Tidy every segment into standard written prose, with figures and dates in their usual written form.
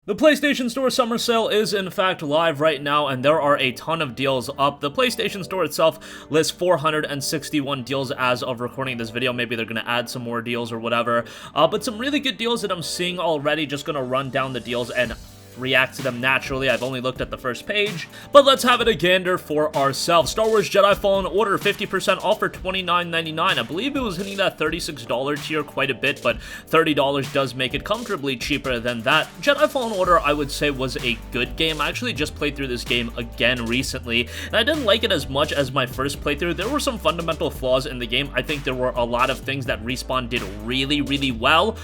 The PlayStation Store summer sale is in fact live right now, and there are a ton of deals up. The PlayStation Store itself lists 461 deals as of recording this video. Maybe they're going to add some more deals or whatever, but some really good deals that I'm seeing already. Just going to run down the deals and react to them naturally. I've only looked at the first page, but let's have it a gander for ourselves. Star Wars Jedi Fallen Order, 50% off for $29.99. I believe it was hitting that $36 tier quite a bit, but $30 does make it comfortably cheaper than that. Jedi Fallen Order, I would say, was a good game. I actually just played through this game again recently, and I didn't like it as much as my first playthrough. There were some fundamental flaws in the game. I think there were a lot of things that Respawn did really well.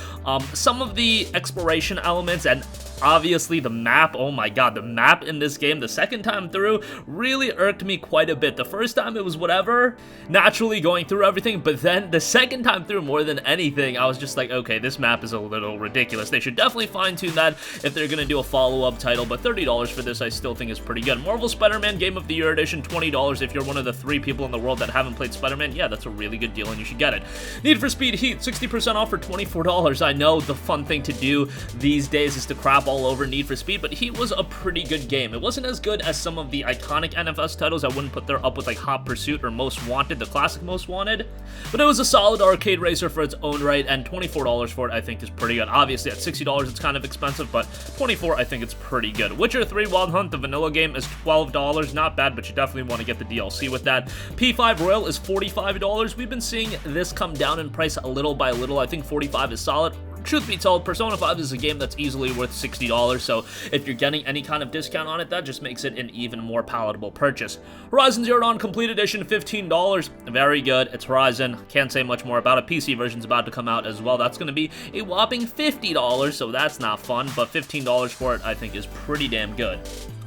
Some of the exploration elements and obviously the map, oh my god, the map in this game, the second time through, really irked me quite a bit. The first time it was whatever, naturally going through everything, but then the second time through, more than anything, I was just like, okay, this map is a little ridiculous. They should definitely fine-tune that if they're gonna do a follow-up title, but $30 for this I still think is pretty good. Marvel Spider-Man Game of the Year Edition, $20. If you're one of the 3 people in the world that haven't played Spider-Man, yeah, that's a really good deal and you should get it. Need for Speed Heat, 60% off for $24. I know the fun thing to do these days is to crap all over Need for Speed, but Heat was a pretty good game. It wasn't as good as some of the iconic NFS titles. I wouldn't put there up with like Hot Pursuit or Most Wanted, the classic Most Wanted, but it was a solid arcade racer for its own right, and $24 for it I think is pretty good. Obviously at $60 it's kind of expensive, but $24 I think it's pretty good. Witcher 3 Wild Hunt, the vanilla game, is $12. Not bad, but you definitely want to get the DLC with that. P5 Royal is $45. We've been seeing this come down in price a little by little. I think $45 is solid. Truth be told, Persona 5 is a game that's easily worth $60, so if you're getting any kind of discount on it, that just makes it an even more palatable purchase. Horizon Zero Dawn Complete Edition, $15. Very good. It's Horizon. Can't say much more about it. PC version's about to come out as well. That's going to be a whopping $50, so that's not fun, but $15 for it I think is pretty damn good.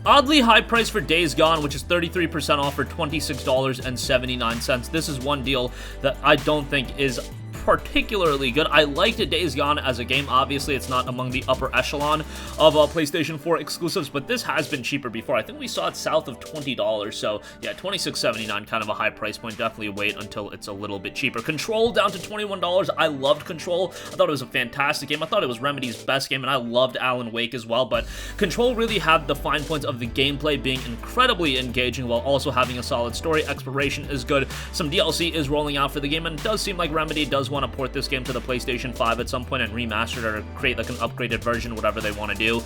Oddly high price for Days Gone, which is 33% off for $26.79. This is one deal that I don't think is particularly good. I liked Days Gone as a game. Obviously, it's not among the upper echelon of PlayStation 4 exclusives, but this has been cheaper before. I think we saw it south of $20, so yeah, $26.79, kind of a high price point. Definitely wait until it's a little bit cheaper. Control down to $21. I loved Control. I thought it was a fantastic game. I thought it was Remedy's best game, and I loved Alan Wake as well, but Control really had the fine points of the gameplay being incredibly engaging while also having a solid story. Exploration is good. Some DLC is rolling out for the game, and it does seem like Remedy does want to port this game to the PlayStation 5 at some point and remaster it or create like an upgraded version, whatever they want to do.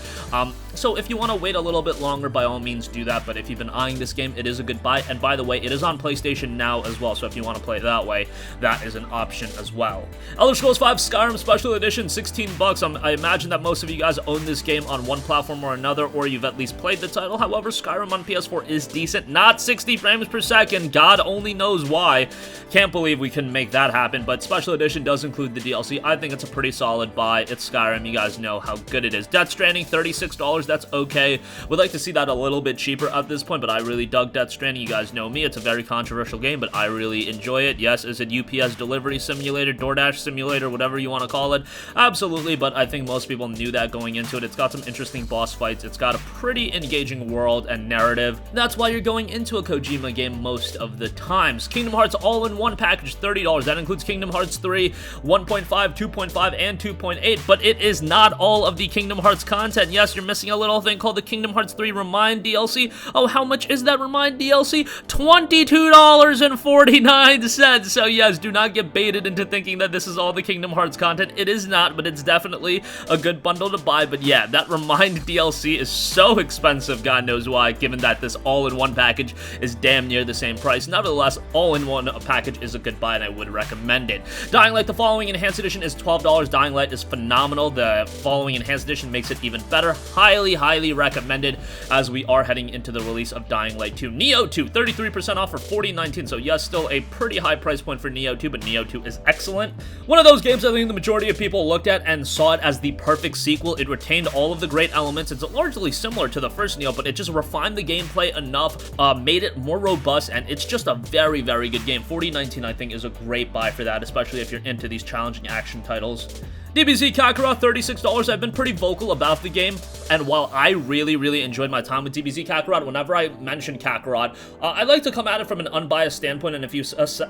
So if you want to wait a little bit longer, by all means do that, but if you've been eyeing this game, it is a good buy, and by the way, it is on PlayStation Now as well, so if you want to play it that way, that is an option as well. Elder Scrolls V Skyrim Special Edition, $16. I imagine that most of you guys own this game on one platform or another, or you've at least played the title. However, Skyrim on PS4 is decent, not 60 frames per second. God only knows why. Can't believe we can make that happen, but Special Edition does include the DLC. I think it's a pretty solid buy. It's Skyrim. You guys know how good it is. Death Stranding, $36. That's okay. Would like to see that a little bit cheaper at this point, but I really dug Death Stranding. You guys know me. It's a very controversial game, but I really enjoy it. Yes, is it UPS delivery simulator, DoorDash simulator, whatever you want to call it? Absolutely, but I think most people knew that going into it. It's got some interesting boss fights. It's got a pretty engaging world and narrative. That's why you're going into a Kojima game most of the times. Kingdom Hearts all-in-one package, $30. That includes Kingdom Hearts 3, 1.5, 2.5, and 2.8, but it is not all of the Kingdom Hearts content. Yes, you're missing a little thing called the Kingdom Hearts 3 Remind DLC. Oh, how much is that Remind DLC? $22.49. So yes, do not get baited into thinking that this is all the Kingdom Hearts content. It is not, but it's definitely a good bundle to buy. But yeah, that Remind DLC is so expensive, God knows why, given that this all-in-one package is damn near the same price. Nevertheless, all-in-one package is a good buy, and I would recommend it. Dying Light, the Following Enhanced Edition, is $12. Dying Light is phenomenal. The Following Enhanced Edition makes it even better. Highly recommended as we are heading into the release of Dying Light 2. Neo 2, 33% off for $40.19. So yes, still a pretty high price point for Neo 2, but Neo 2 is excellent. One of those games I think the majority of people looked at and saw it as the perfect sequel. It retained all of the great elements. It's largely similar to the first Neo, but it just refined the gameplay enough, made it more robust, and it's just a very good game. $40.19 I think is a great buy for that, especially if you're into these challenging action titles. DBZ Kakarot, $36. I've been pretty vocal about the game, and while I really enjoyed my time with DBZ Kakarot, whenever I mention Kakarot, I like to come at it from an unbiased standpoint, and if you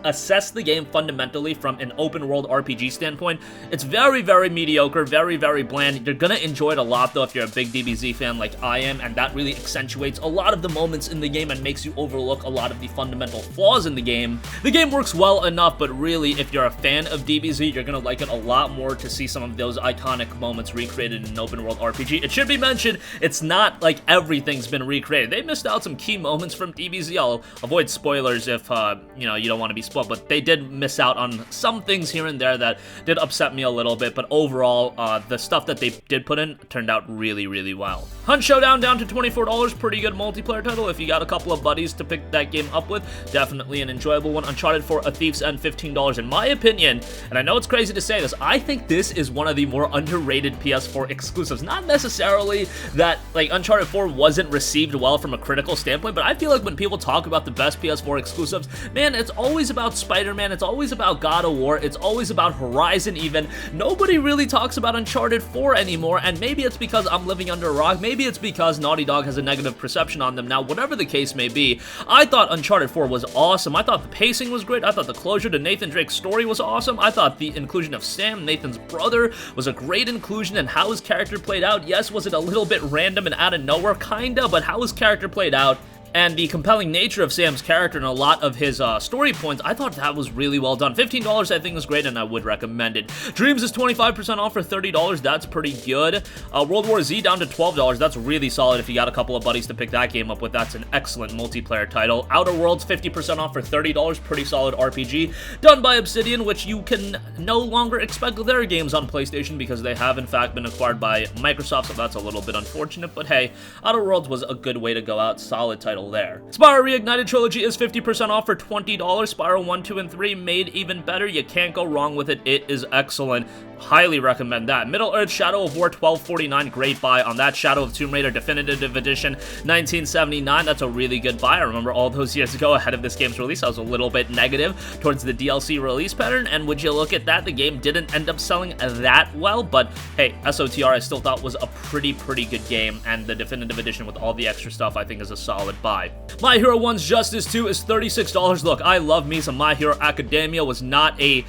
assess the game fundamentally from an open-world RPG standpoint, it's very mediocre, very bland. You're gonna enjoy it a lot, though, if you're a big DBZ fan like I am, and that really accentuates a lot of the moments in the game and makes you overlook a lot of the fundamental flaws in the game. The game works well enough, but really, if you're a fan of DBZ, you're gonna like it a lot more to see some of those iconic moments recreated in an open world RPG. It should be mentioned, it's not like everything's been recreated. They missed out some key moments from DBZ. I'll avoid spoilers if, you know, you don't want to be spoiled, but they did miss out on some things here and there that did upset me a little bit, but overall, the stuff that they did put in turned out really well. Hunt Showdown down to $24, pretty good multiplayer title. If you got a couple of buddies to pick that game up with, definitely an enjoyable one. Uncharted 4, A Thief's End, $15. In my opinion, and I know it's crazy to say this, I think this is one of the more underrated PS4 exclusives. Not necessarily that, like, Uncharted 4 wasn't received well from a critical standpoint, but I feel like when people talk about the best PS4 exclusives, man, it's always about Spider-Man, it's always about God of War, it's always about Horizon even. Nobody really talks about Uncharted 4 anymore, and maybe it's because I'm living under a rock, maybe it's because Naughty Dog has a negative perception on them now, whatever the case may be. I thought Uncharted 4 was awesome. I thought the pacing was great. I thought the closure to Nathan Drake's story was awesome. I thought the inclusion of Sam, Nathan's brother, was a great inclusion, and how his character played out. Yes, was it a little bit random and out of nowhere? Kinda, but how his character played out and the compelling nature of Sam's character and a lot of his story points, I thought that was really well done. $15 I think is great, and I would recommend it. Dreams is 25% off for $30. That's pretty good. World War Z down to $12. That's really solid if you got a couple of buddies to pick that game up with. That's an excellent multiplayer title. Outer Worlds, 50% off for $30. Pretty solid RPG. Done by Obsidian, which you can no longer expect their games on PlayStation because they have, in fact, been acquired by Microsoft, so that's a little bit unfortunate. But hey, Outer Worlds was a good way to go out. Solid title there. Spyro Reignited Trilogy is 50% off for $20. Spyro 1, 2, and 3 made even better. You can't go wrong with it. It is excellent. Highly recommend that. Middle-earth Shadow of War, $12.49. Great buy on that. Shadow of Tomb Raider Definitive Edition, $19.79. That's a really good buy. I remember all those years ago ahead of this game's release, I was a little bit negative towards the DLC release pattern, and would you look at that, the game didn't end up selling that well, but hey, SOTR I still thought was a pretty good game, and the Definitive Edition with all the extra stuff I think is a solid buy. My Hero 1's Justice 2 is $36. Look, I love me some My Hero Academia. Was not a,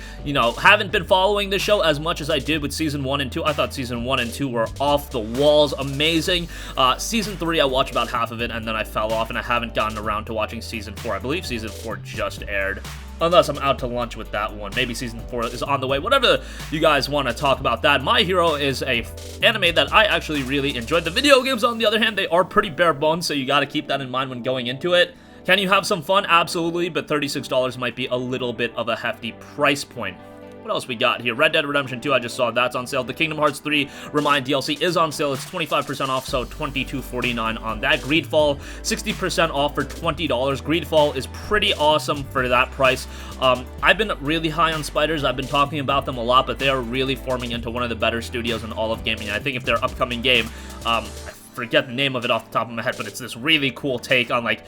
haven't been following the show as much as I did with Season 1 and 2. I thought Season 1 and 2 were off the walls, amazing. Season 3, I watched about half of it, and then I fell off, and I haven't gotten around to watching Season 4. I believe Season 4 just aired. Unless I'm out to lunch with that one. Maybe Season 4 is on the way. Whatever you guys want to talk about that. My Hero is a anime that I actually really enjoyed. The video games, on the other hand, they are pretty bare bones, so you got to keep that in mind when going into it. Can you have some fun? Absolutely, but $36 might be a little bit of a hefty price point. What else we got here? Red Dead Redemption 2, I just saw that's on sale. The Kingdom Hearts 3 Remind DLC is on sale. It's 25% off, so $22.49 on that. Greedfall, 60% off for $20. Greedfall is pretty awesome for that price. I've been really high on Spiders. I've been talking about them a lot, but they are really forming into one of the better studios in all of gaming. I think if their upcoming game, I forget the name of it off the top of my head, but it's this really cool take on like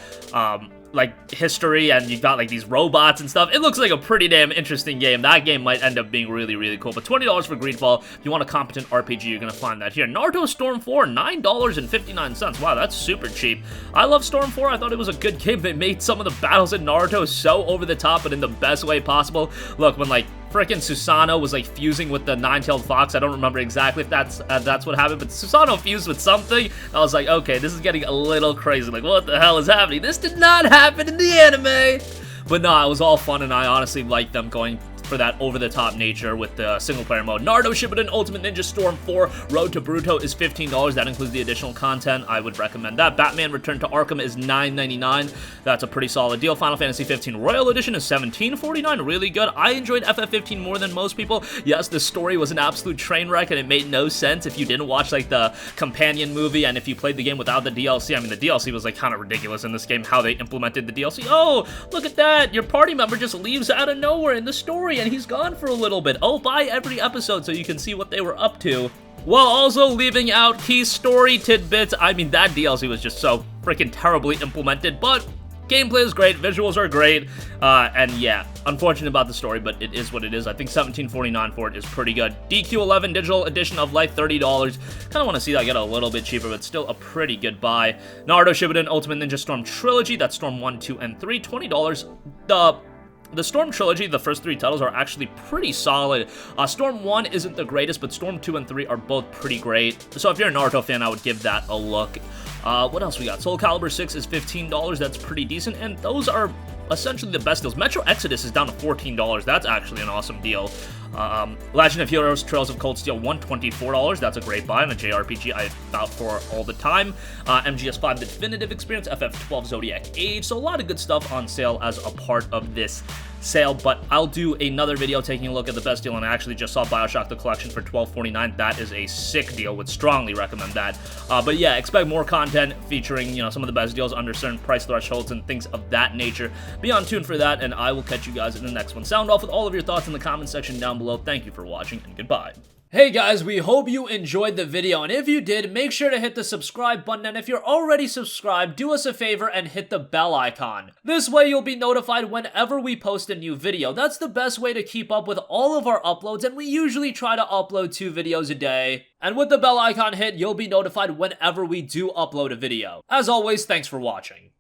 history, and you've got like these robots and stuff. It looks like a pretty damn interesting game. That game might end up being really cool, but $20 for Greedfall. If you want a competent RPG, you're gonna find that here. Naruto Storm 4, $9.59. Wow, that's super cheap. I love Storm 4. I thought it was a good game. They made some of the battles in Naruto so over the top, but in the best way possible. Look, when like frickin' Susanoo was like fusing with the nine-tailed fox. I don't remember exactly if that's what happened, but Susanoo fused with something. I was like, okay, this is getting a little crazy. Like, what the hell is happening? This did not happen in the anime. But no, it was all fun, and I honestly liked them going for that over-the-top nature with the single-player mode. Naruto Shippuden Ultimate Ninja Storm 4 Road to Boruto is $15. That includes the additional content. I would recommend that. Batman Return to Arkham is $9.99. That's a pretty solid deal. Final Fantasy 15 Royal Edition is $17.49. Really good. I enjoyed FF15 more than most people. Yes, the story was an absolute train wreck, and it made no sense if you didn't watch like the companion movie, and if you played the game without the DLC. I mean, the DLC was like kind of ridiculous in this game, how they implemented the DLC. Oh, look at that. Your party member just leaves out of nowhere in the story, and he's gone for a little bit. Oh, buy every episode so you can see what they were up to, while also leaving out key story tidbits. I mean, that DLC was just so freaking terribly implemented, but Gameplay is great, visuals are great, and yeah, unfortunate about the story, but it is what it is. I think $17.49 for it is pretty good. DQ11 digital edition of Life, $30. Kind of want to see that get a little bit cheaper, but still a pretty good buy. Naruto Shippuden Ultimate Ninja Storm Trilogy, that's Storm 1, 2, and 3, $20. The Storm Trilogy, the first 3 titles, are actually pretty solid. Storm 1 isn't the greatest, but Storm 2 and 3 are both pretty great. So if you're a Naruto fan, I would give that a look. What else we got? Soul Calibur 6 is $15. That's pretty decent, and those are essentially the best deals. Metro Exodus is down to $14. That's actually an awesome deal. Legend of Heroes Trails of Cold Steel, $124. That's a great buy, and a JRPG I vouch for all the time. MGS5 The Definitive Experience, FF12 Zodiac Age. So a lot of good stuff on sale as a part of this sale, but I'll do another video taking a look at the best deal, and I actually just saw Bioshock The Collection for $12.49. That is a sick deal, would strongly recommend that. But yeah, expect more content featuring, you know, some of the best deals under certain price thresholds and things of that nature. Be on tune for that, and I will catch you guys in the next one. Sound off with all of your thoughts in the comment section down below. Thank you for watching, and goodbye. Hey guys, we hope you enjoyed the video, and if you did, make sure to hit the subscribe button, and if you're already subscribed, do us a favor and hit the bell icon. This way you'll be notified whenever we post a new video. That's the best way to keep up with all of our uploads, and we usually try to upload 2 videos a day. And with the bell icon hit, you'll be notified whenever we do upload a video. As always, thanks for watching.